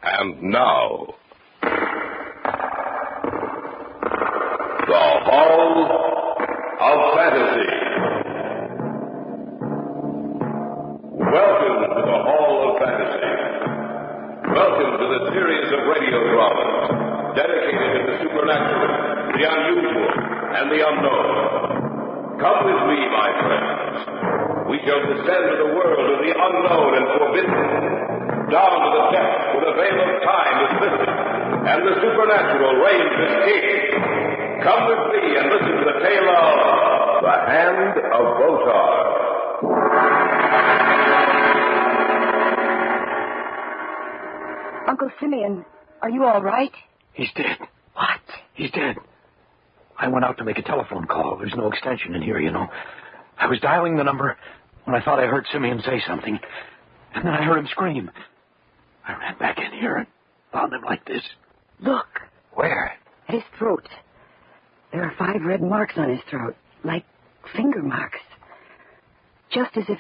And now, the Hall of Fantasy. Welcome to the Hall of Fantasy. Welcome to the series of radio dramas dedicated to the supernatural, the unusual, and the unknown. Come with me, my friends. We shall descend to the world of the unknown and forbidden, down to the depths where the veil of time is lifted, and the supernatural reigns as king. Come with me and listen to the tale of The Hand of Botar. Uncle Simeon, are you all right? He's dead. What? He's dead. I went out to make a telephone call. There's no extension in here, you know. I was dialing the number when I thought I heard Simeon say something. And then I heard him scream. I ran back in here and found him like this. Look. Where? At his throat. There are 5 red marks on his throat, like finger marks. Just as if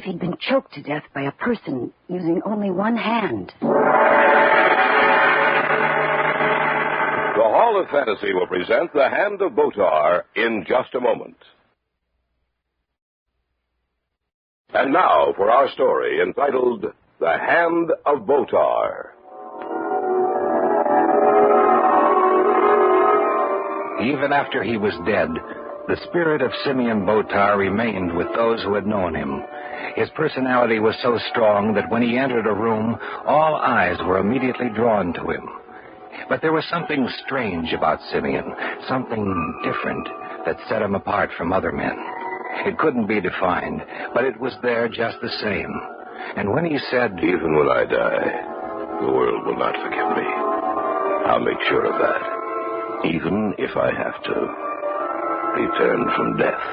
he'd been choked to death by a person using only one hand. The Hall of Fantasy will present The Hand of Botar in just a moment. And now for our story entitled The Hand of Botar. Even after he was dead, the spirit of Simeon Botar remained with those who had known him. His personality was so strong that when he entered a room, all eyes were immediately drawn to him. But there was something strange about Simeon, something different that set him apart from other men. It couldn't be defined, but it was there just the same. And when he said, "Even when I die, the world will not forgive me. I'll make sure of that, even if I have to return from death."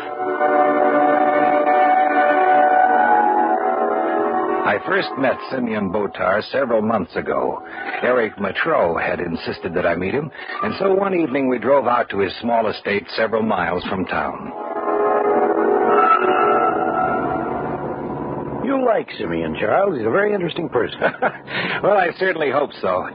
I first met Simeon Botar several months ago. Eric Matreau had insisted that I meet him, and so one evening we drove out to his small estate several miles from town. You like Simeon, Charles. He's a very interesting person. Well, I certainly hope so.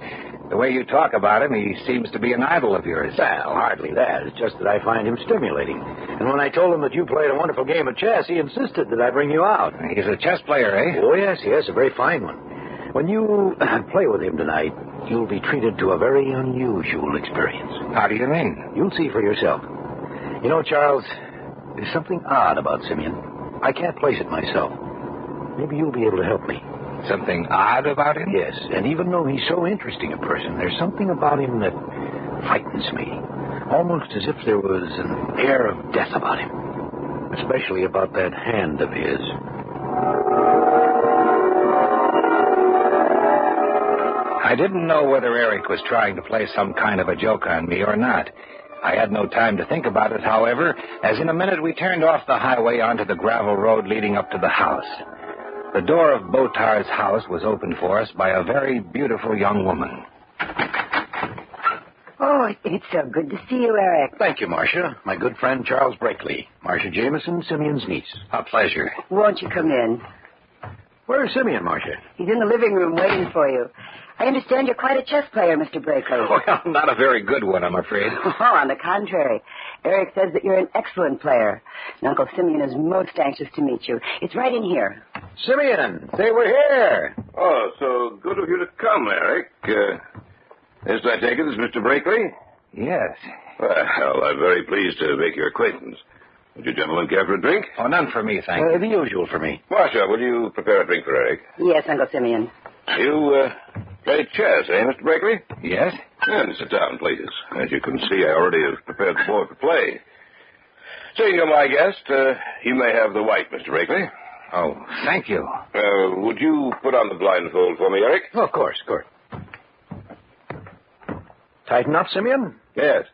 The way you talk about him, he seems to be an idol of yours. Well, hardly that. It's just that I find him stimulating. And when I told him that you played a wonderful game of chess, he insisted that I bring you out. He's a chess player, eh? Oh, yes, a very fine one. When you play with him tonight, you'll be treated to a very unusual experience. How do you mean? You'll see for yourself. You know, Charles, there's something odd about Simeon. I can't place it myself. Maybe you'll be able to help me. Something odd about him? Yes, and even though he's so interesting a person, there's something about him that frightens me. Almost as if there was an air of death about him. Especially about that hand of his. I didn't know whether Eric was trying to play some kind of a joke on me or not. I had no time to think about it, however, as in a minute we turned off the highway onto the gravel road leading up to the house. The door of Botar's house was opened for us by a very beautiful young woman. Oh, it's so good to see you, Eric. Thank you, Marcia. My good friend Charles Brakely. Marcia Jameson, Simeon's niece. A pleasure. Won't you come in? Where's Simeon, Marcia? He's in the living room waiting for you. I understand you're quite a chess player, Mr. Brakely. Well, not a very good one, I'm afraid. Oh, on the contrary. Eric says that you're an excellent player. And Uncle Simeon is most anxious to meet you. It's right in here. Simeon, they were here. Oh, so good of you to come, Eric. This, I take it, is Mr. Brakely? Yes. Well, I'm very pleased to make your acquaintance. Would you gentlemen care for a drink? Oh, none for me, thank you. The usual for me. Marcia, will you prepare a drink for Eric? Yes, Uncle Simeon. You, play chess, eh, Mr. Brakely? Yes? Then sit down, please. As you can see, I already have prepared the board for play. Seeing you're my guest, you may have the white, Mr. Brakely. Oh, thank you. Would you put on the blindfold for me, Eric? Oh, of course. Tighten up, Simeon? Yes.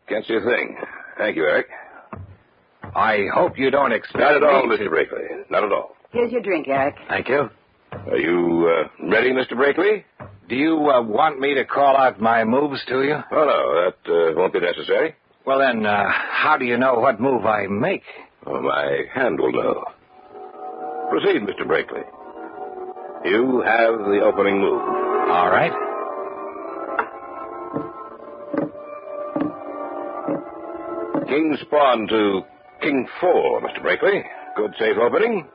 Can't see a thing. Thank you, Eric. I hope you don't expect Not at all, me Mr. Brakely. Not at all. Here's your drink, Eric. Thank you. Are you ready, Mr. Brakely? Do you want me to call out my moves to you? Oh, no, that won't be necessary. Well, then, how do you know what move I make? Oh, my hand will know. Proceed, Mr. Brakely. You have the opening move. All right. King's pawn to King 4, Mr. Brakely. Good safe opening.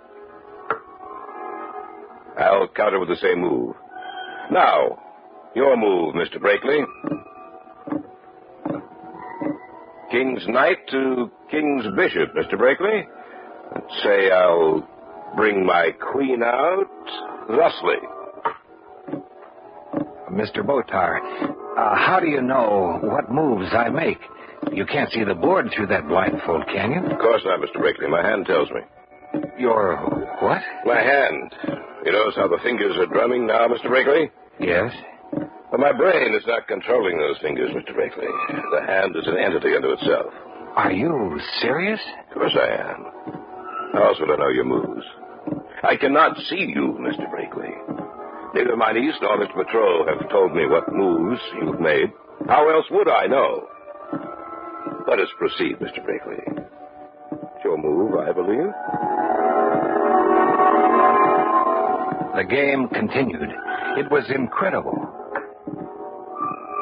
I'll counter with the same move. Now, your move, Mr. Brakely. King's knight to King's bishop, Mr. Brakely. Let's say I'll bring my queen out thusly. Mr. Botar, how do you know what moves I make? You can't see the board through that blindfold, can you? Of course not, Mr. Brakely. My hand tells me. Your what? My hand. You notice how the fingers are drumming now, Mr. Brakely? Yes. But my brain is not controlling those fingers, Mr. Brakely. The hand is an entity unto itself. Are you serious? Of course I am. How else would I know your moves? I cannot see you, Mr. Brakely. Neither my niece nor Mr. Patrol have told me what moves you've made. How else would I know? Let us proceed, Mr. Brakely. It's your move, I believe. The game continued. It was incredible.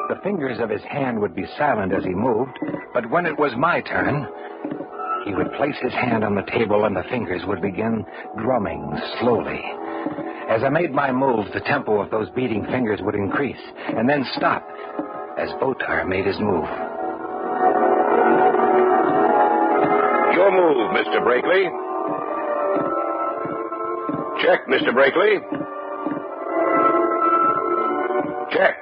The fingers of his hand would be silent as he moved, but when it was my turn, he would place his hand on the table and the fingers would begin drumming slowly. As I made my moves, the tempo of those beating fingers would increase and then stop as Botar made his move. Your move, Mr. Brakely. Check, Mr. Brakely. Check.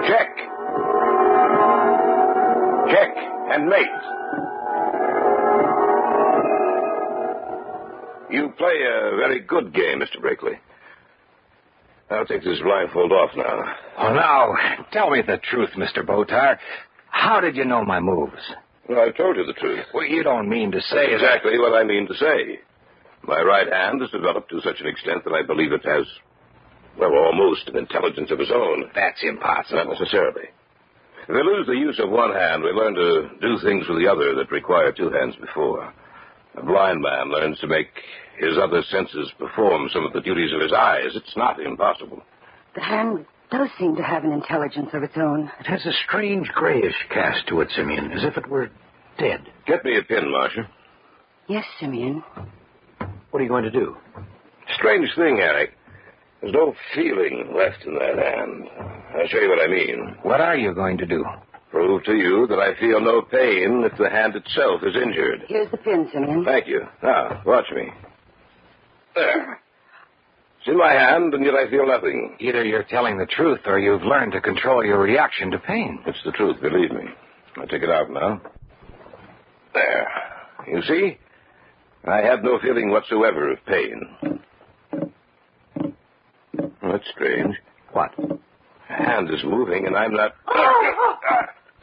Check. Check and mate. You play a very good game, Mr. Brakely. I'll take this blindfold off now. Oh, now, tell me the truth, Mr. Botar. How did you know my moves? Well, I've told you the truth. Well, you don't mean to say That's exactly what I mean to say. My right hand has developed to such an extent that I believe it has, well, almost an intelligence of its own. That's impossible. Not necessarily. If we lose the use of one hand, we learn to do things with the other that require two hands before. A blind man learns to make his other senses perform some of the duties of his eyes. It's not impossible. The hand does seem to have an intelligence of its own. It has a strange grayish cast to it, Simeon, as if it were dead. Get me a pin, Marcia. Yes, Simeon. What are you going to do? Strange thing, Eric. There's no feeling left in that hand. I'll show you what I mean. What are you going to do? Prove to you that I feel no pain if the hand itself is injured. Here's the pin, Simeon. Thank you. Now, watch me. There. It's in my hand, and yet I feel nothing. Either you're telling the truth or you've learned to control your reaction to pain. It's the truth, believe me. I'll take it out now. There. You see? I have no feeling whatsoever of pain. Oh, that's strange. What? The hand is moving, and I'm not...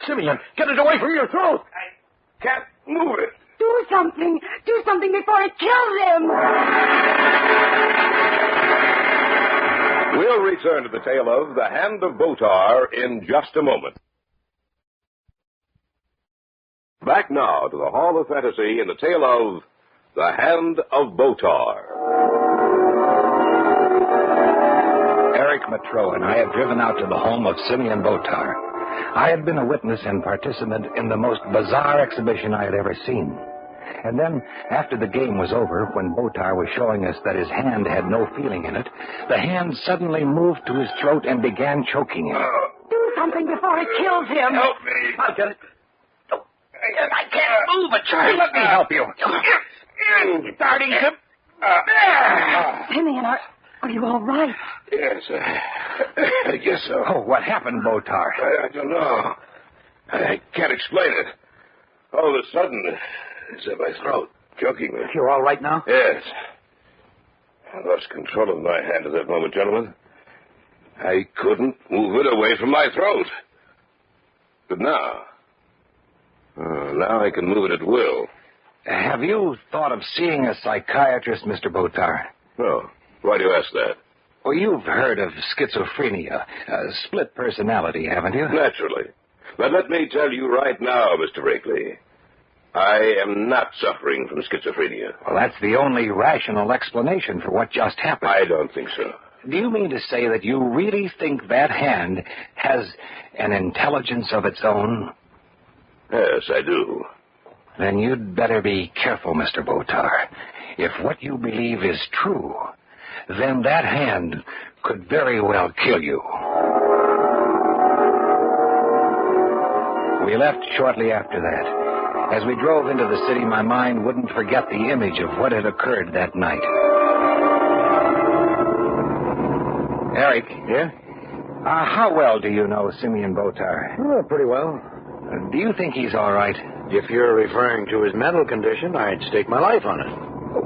Simeon, get it away from your throat! I can't move it. Do something. Do something before it kills him. We'll return to the tale of The Hand of Botar in just a moment. Back now to the Hall of Fantasy in the tale of The Hand of Botar. Eric Matreau and I had driven out to the home of Simeon Botar. I had been a witness and participant in the most bizarre exhibition I had ever seen. And then, after the game was over, when Botar was showing us that his hand had no feeling in it, the hand suddenly moved to his throat and began choking him. Do something before it kills him. Help me. I'll get it. I can't move it, Charlie. Let me help you. Starting him. Simeon, are you all right? Yes, I guess so. Oh, what happened, Botar? I don't know. I can't explain it. All of a sudden, it's in my throat, choking me. You're all right now? Yes. I lost control of my hand at that moment, gentlemen. I couldn't move it away from my throat. But now I can move it at will. Have you thought of seeing a psychiatrist, Mr. Botar? No. Why do you ask that? Well, you've heard of schizophrenia, split personality, haven't you? Naturally. But let me tell you right now, Mr. Brakely, I am not suffering from schizophrenia. Well, that's the only rational explanation for what just happened. I don't think so. Do you mean to say that you really think that hand has an intelligence of its own? Yes, I do. Then you'd better be careful, Mr. Botar. If what you believe is true, then that hand could very well kill you. We left shortly after that. As we drove into the city, my mind wouldn't forget the image of what had occurred that night. Eric. Yeah? How well do you know Simeon Botar? Oh, pretty well. Do you think he's all right? If you're referring to his mental condition, I'd stake my life on it.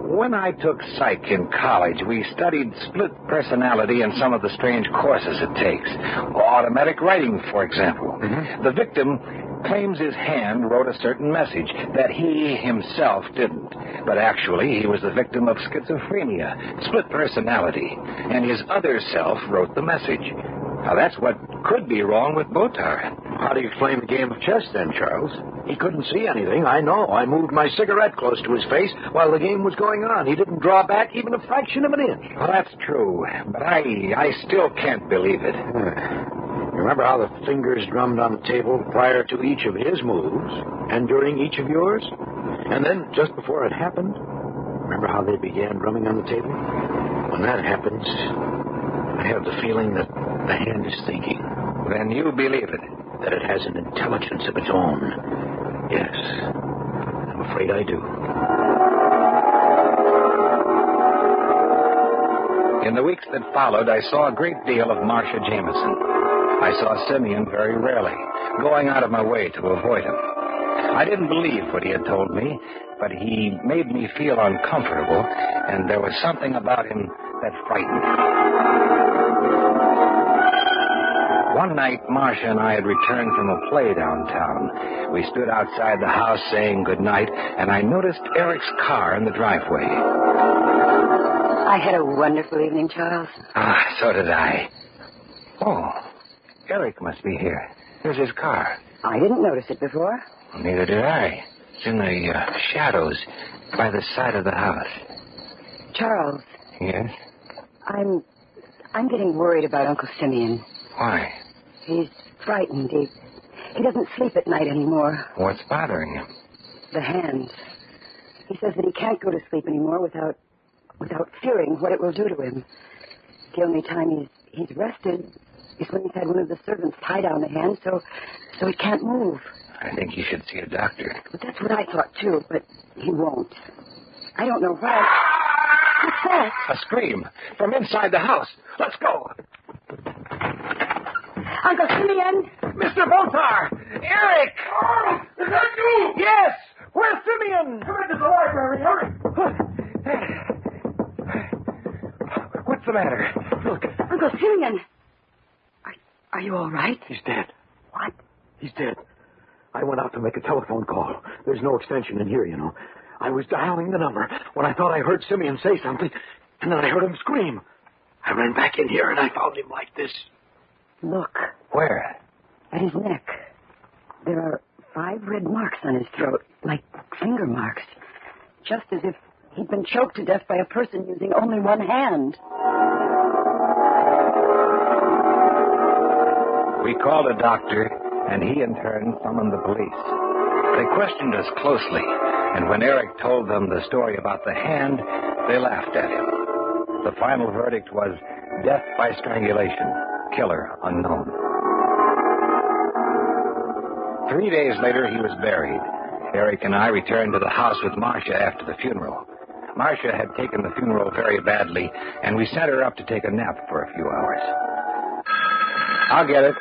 When I took psych in college, we studied split personality and some of the strange courses it takes. Automatic writing, for example. Mm-hmm. The victim claims his hand wrote a certain message that he himself didn't. But actually, he was the victim of schizophrenia, split personality, and his other self wrote the message. Now, that's what could be wrong with Botar. How do you explain the game of chess, then, Charles? He couldn't see anything, I know. I moved my cigarette close to his face while the game was going on. He didn't draw back even a fraction of an inch. Well, that's true, but I still can't believe it. You remember how the fingers drummed on the table prior to each of his moves, and during each of yours? And then, just before it happened, remember how they began drumming on the table? When that happens, I have the feeling that the hand is thinking. Then you believe it? That it has an intelligence of its own. Yes, I'm afraid I do. In the weeks that followed, I saw a great deal of Marcia Jameson. I saw Simeon very rarely, going out of my way to avoid him. I didn't believe what he had told me, but he made me feel uncomfortable, and there was something about him that frightened me. One night, Marcia and I had returned from a play downtown. We stood outside the house saying goodnight, and I noticed Eric's car in the driveway. I had a wonderful evening, Charles. So did I. Oh, Eric must be here. Here's his car. I didn't notice it before. Neither did I. It's in the shadows by the side of the house. Charles. Yes? I'm getting worried about Uncle Simeon. Why? He's frightened. He doesn't sleep at night anymore. What's bothering him? The hands. He says that he can't go to sleep anymore without fearing what it will do to him. The only time he's rested is when he's had one of the servants tie down the hand so he can't move. I think you should see a doctor. But that's what I thought, too, but he won't. I don't know why. What's that? A scream from inside the house. Let's go. Uncle Simeon! Mr. Botar! Eric! Oh, is that you? Yes! Where's Simeon? Come into the library, hurry. What's the matter? Look. Uncle Simeon! Are you all right? He's dead. What? He's dead. I went out to make a telephone call. There's no extension in here, you know. I was dialing the number when I thought I heard Simeon say something, and then I heard him scream. I ran back in here, and I found him like this. Look. Where? At his neck. There are 5 red marks on his throat, like finger marks. Just as if he'd been choked to death by a person using only one hand. We called a doctor, and he in turn summoned the police. They questioned us closely, and when Eric told them the story about the hand, they laughed at him. The final verdict was death by strangulation, killer unknown. 3 days later, he was buried. Eric and I returned to the house with Marcia after the funeral. Marcia had taken the funeral very badly, and we sent her up to take a nap for a few hours. I'll get it.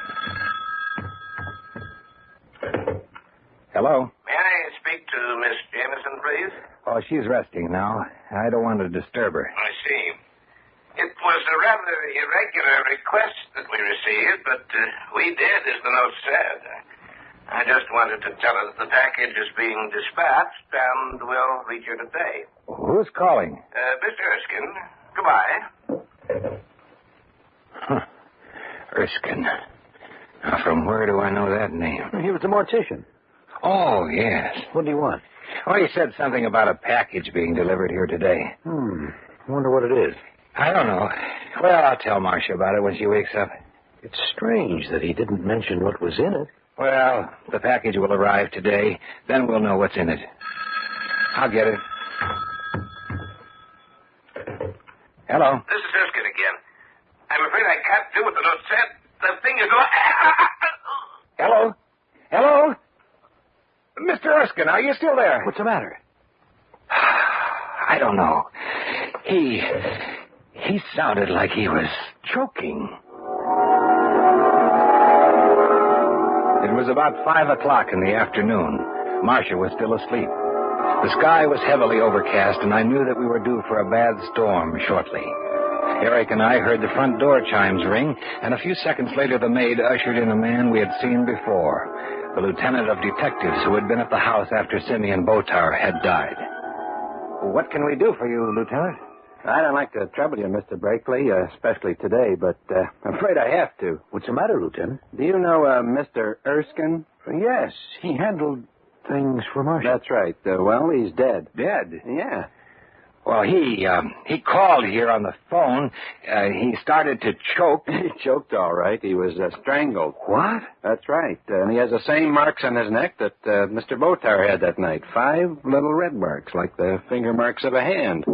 Hello? May I speak to Miss Jameson, please? Oh, she's resting now. I don't want to disturb her. I see. It was a rather irregular request that we received, but we did, as the note said. I just wanted to tell her that the package is being dispatched and will reach her today. Who's calling? Mr. Erskine. Goodbye. Huh. Erskine. Now, from where do I know that name? He was a mortician. Oh, yes. What do you want? Well, he said something about a package being delivered here today. Wonder what it is. I don't know. Well, I'll tell Marcia about it when she wakes up. It's strange that he didn't mention what was in it. Well, the package will arrive today. Then we'll know what's in it. I'll get it. Hello? This is Erskine again. I'm afraid I can't do what the note said. The thing is... Hello? Hello? Mr. Erskine, are you still there? What's the matter? I don't know. He sounded like he was choking. It was about 5 o'clock in the afternoon. Marcia was still asleep. The sky was heavily overcast, and I knew that we were due for a bad storm shortly. Eric and I heard the front door chimes ring, and a few seconds later the maid ushered in a man we had seen before, the lieutenant of detectives who had been at the house after Simeon Botar had died. What can we do for you, Lieutenant? I don't like to trouble you, Mr. Brakely, especially today, but I'm afraid I have to. What's the matter, Lieutenant? Do you know Mr. Erskine? Yes, he handled things for Marcia. That's right. Well, he's dead. Dead? Yeah. Well, he called here on the phone. He started to choke. He choked all right. He was strangled. What? That's right. And he has the same marks on his neck that Mr. Botar had that night. 5 little red marks, like the finger marks of a hand.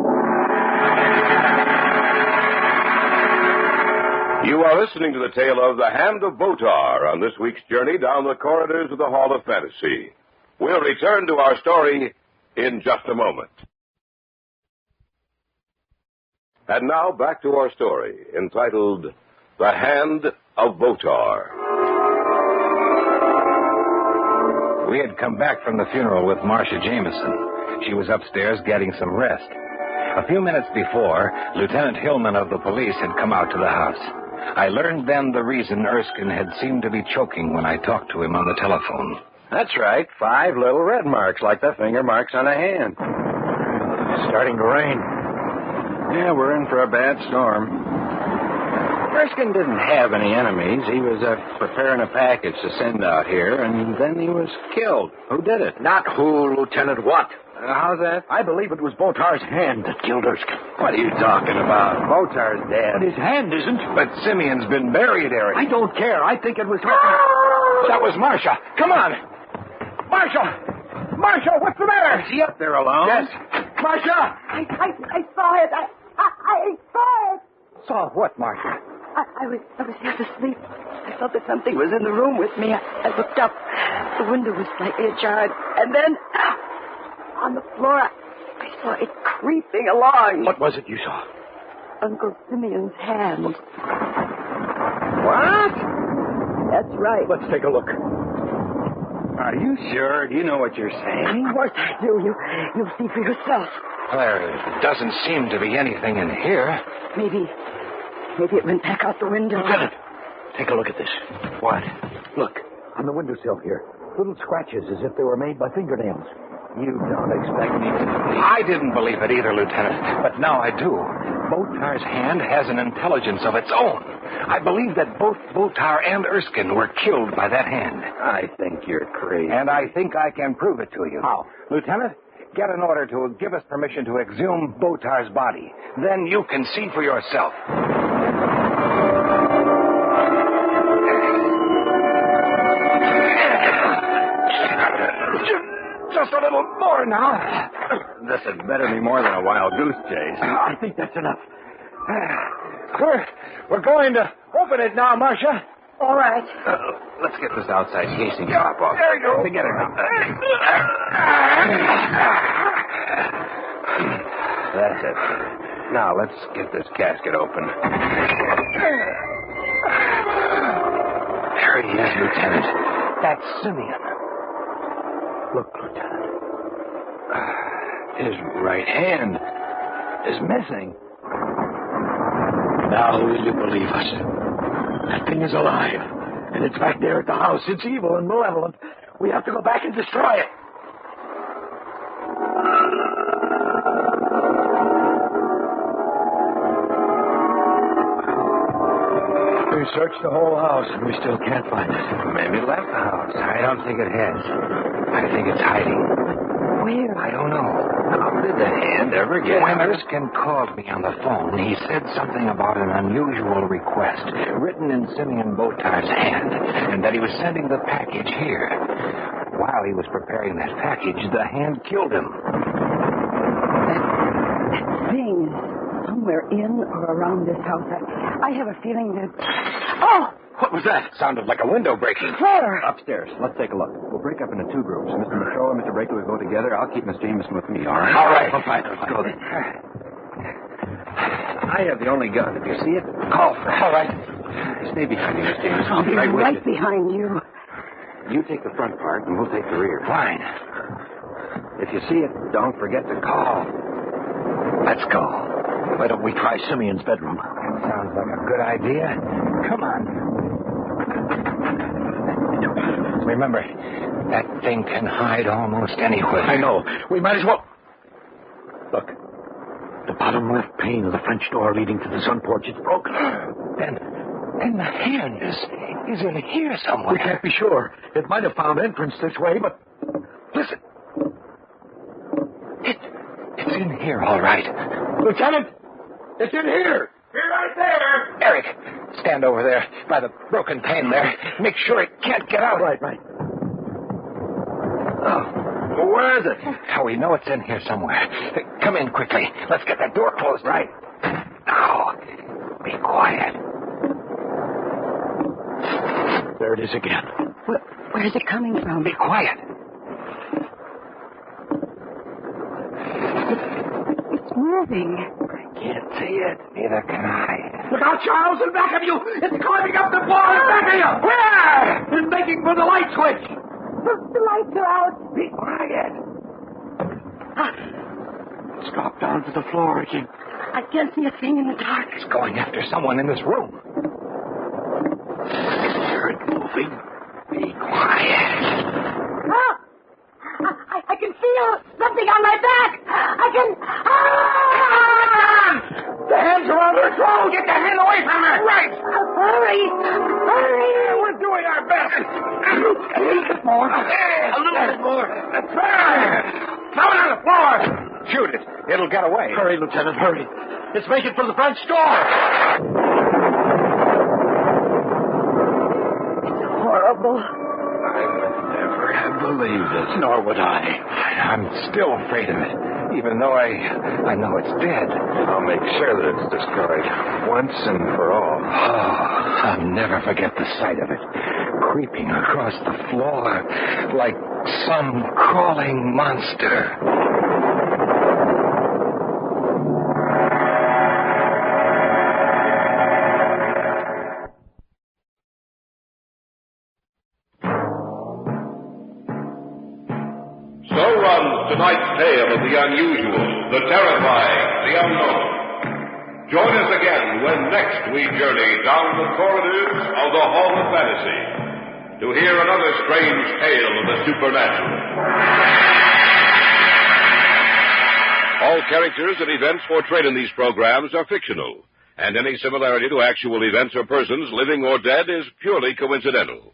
You are listening to the tale of The Hand of Botar on this week's journey down the corridors of the Hall of Fantasy. We'll return to our story in just a moment. And now back to our story, entitled The Hand of Botar. We had come back from the funeral with Marcia Jameson. She was upstairs getting some rest. A few minutes before, Lieutenant Hillman of the police had come out to the house. I learned then the reason Erskine had seemed to be choking when I talked to him on the telephone. That's right. 5 little red marks, like the finger marks on a hand. It's starting to rain. Yeah, we're in for a bad storm. Erskine didn't have any enemies. He was preparing a package to send out here, and then he was killed. Who did it? Not who, Lieutenant, what? How's that? I believe it was Botar's hand that killed Erskine. What are you talking about? Botar's dead. But his hand isn't. But Simeon's been buried, Eric. I don't care. I think it was... That was Marcia. Come on. Marcia! Marcia, what's the matter? Is he up there alone? Yes. Marcia! I saw it. I saw it. Saw what, Marcia? I was half asleep. I felt that something was in the room with me. I looked up. The window was slightly ajar, and then on the floor, I saw it creeping along. What was it you saw? Uncle Simeon's hand. What? That's right. Let's take a look. Are you sure? Do you know what you're saying? Of course I do. You'll see for yourself. There doesn't seem to be anything in here. Maybe it went back out the window. Lieutenant, take a look at this. What? Look, on the windowsill here. Little scratches as if they were made by fingernails. You don't expect me to believe. I didn't believe it either, Lieutenant, but now I do. Botar's hand has an intelligence of its own. I believe that both Botar and Erskine were killed by that hand. I think you're crazy. And I think I can prove it to you. How? Lieutenant, get an order to give us permission to exhume Botar's body. Then you can see for yourself. Just a little more now. This had better be more than a wild goose chase. I think that's enough. We're going to open it now, Marcia. All right. Let's get this outside casing top off. There you go. Together now. That's it. Now, let's get this casket open. There he is, Lieutenant. That's Simeon. Look, Lieutenant. His right hand is missing. Now will you believe us? That thing is alive. And it's back there at the house. It's evil and malevolent. We have to go back and destroy it. We searched the whole house and we still can't find it. Maybe it left the house. I don't think it has. I think it's hiding. Where? I don't know. How did the hand ever get When out? Erskine called me on the phone, he said something about an unusual request written in Simeon Botar's hand, and that he was sending the package here. While he was preparing that package, the hand killed him. That thing is somewhere in or around this house. I have a feeling that... Oh! What was that? Sounded like a window breaking. Where? Upstairs. Let's take a look. We'll break up into two groups. Mr. Michaud and Mr. Baker will go together. I'll keep Miss Jameson with me, all right? All right. We'll find her. Let's go then. I have the only gun. If you see it, call for it. All right. Stay behind me, Miss Jameson. I'll be with right you. behind you. You take the front part, and we'll take the rear. Fine. If you see it, don't forget to call. Let's go. Why don't we try Simeon's bedroom? Sounds like a good idea. Come on. Remember, that thing can hide almost anywhere. I know. We might as well... Look. The bottom left pane of the French door leading to the sun porch is broken. Then the hand is in here somewhere. We can't be sure. It might have found entrance this way, but... Listen. It's in here, all right. Lieutenant! It's in here! You're right there. Eric, stand over there by the broken pane there. Make sure it can't get out. Right. Oh, Well, where is it? how we know it's in here somewhere. Come in quickly. Let's get that door closed. Right. Now, be quiet. There it is again. Where's it coming from? Be quiet. It's moving. Can't see it. Neither can I. Look out, Charles, in back of you! It's climbing up the wall in back of you! Where? It's making for the light switch! The lights are out. Be quiet. It's dropped down to the floor again. I can't see a thing in the dark. It's going after someone in this room. Hear it moving. Be quiet. I can feel something on my back. I can... The hands are on her throat! Get the hand away from her! Right! Hurry! We're doing our best! A little bit more. A little bit more. There! Throw it on the floor! Shoot it. It'll get away. Hurry, Lieutenant, hurry. It's making for the French door! It's horrible. I would never have believed it. Nor would I. I'm still afraid of it, even though I know it's dead. I'll make sure that it's destroyed once and for all. Oh, I'll never forget the sight of it, creeping across the floor like some crawling monster. So runs tonight's tale of the unusual, the terrifying, the unknown. Join us again when next we journey down the corridors of the Hall of Fantasy to hear another strange tale of the supernatural. All characters and events portrayed in these programs are fictional, and any similarity to actual events or persons, living or dead, is purely coincidental.